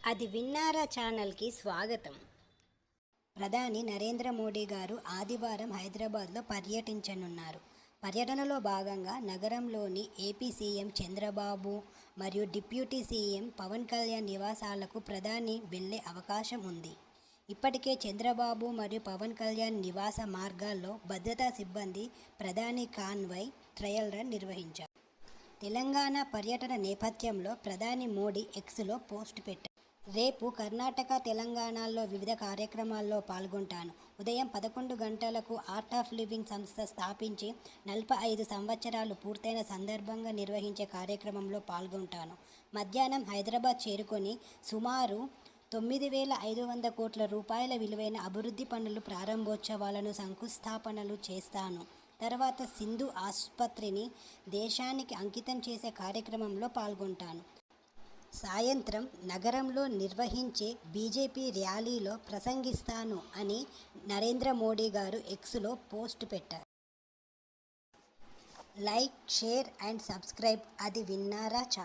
అది విన్నారా ఛానల్కి స్వాగతం. ప్రధాని నరేంద్ర మోడీ గారు ఆదివారం హైదరాబాద్లో పర్యటించనున్నారు. పర్యటనలో భాగంగా నగరంలోని ఏపీ సీఎం చంద్రబాబు మరియు డిప్యూటీ సీఎం పవన్ కళ్యాణ్ నివాసాలకు ప్రధాని వెళ్లే అవకాశం ఉంది. ఇప్పటికే చంద్రబాబు మరియు పవన్ కళ్యాణ్ నివాస మార్గాల్లో భద్రతా సిబ్బంది ప్రధాని కాన్వాయ్ ట్రయల్ రన్ నిర్వహించారు. తెలంగాణ పర్యటన నేపథ్యంలో ప్రధాని మోడీ ఎక్స్లో పోస్ట్ పెట్టారు. రేపు కర్ణాటక, తెలంగాణలో వివిధ కార్యక్రమాల్లో పాల్గొంటాను. ఉదయం 11 గంటలకు ఆర్ట్ ఆఫ్ లివింగ్ సంస్థ స్థాపించి 45 సంవత్సరాలు పూర్తయిన సందర్భంగా నిర్వహించే కార్యక్రమంలో పాల్గొంటాను. మధ్యాహ్నం హైదరాబాద్ చేరుకొని సుమారు 9,500 కోట్ల రూపాయల విలువైన అభివృద్ధి పనులు ప్రారంభోత్సవాలను, శంకుస్థాపనలు చేస్తాను. తర్వాత సింధు ఆసుపత్రిని దేశానికి అంకితం చేసే కార్యక్రమంలో పాల్గొంటాను. సాయంత్రం నగరంలో నిర్వహించే బీజేపీ ర్యాలీలో ప్రసంగిస్తాను అని నరేంద్ర మోడీ గారు ఎక్స్లో పోస్ట్ పెట్టారు. లైక్, షేర్ అండ్ సబ్స్క్రైబ్ అది విన్నారా ఛానల్.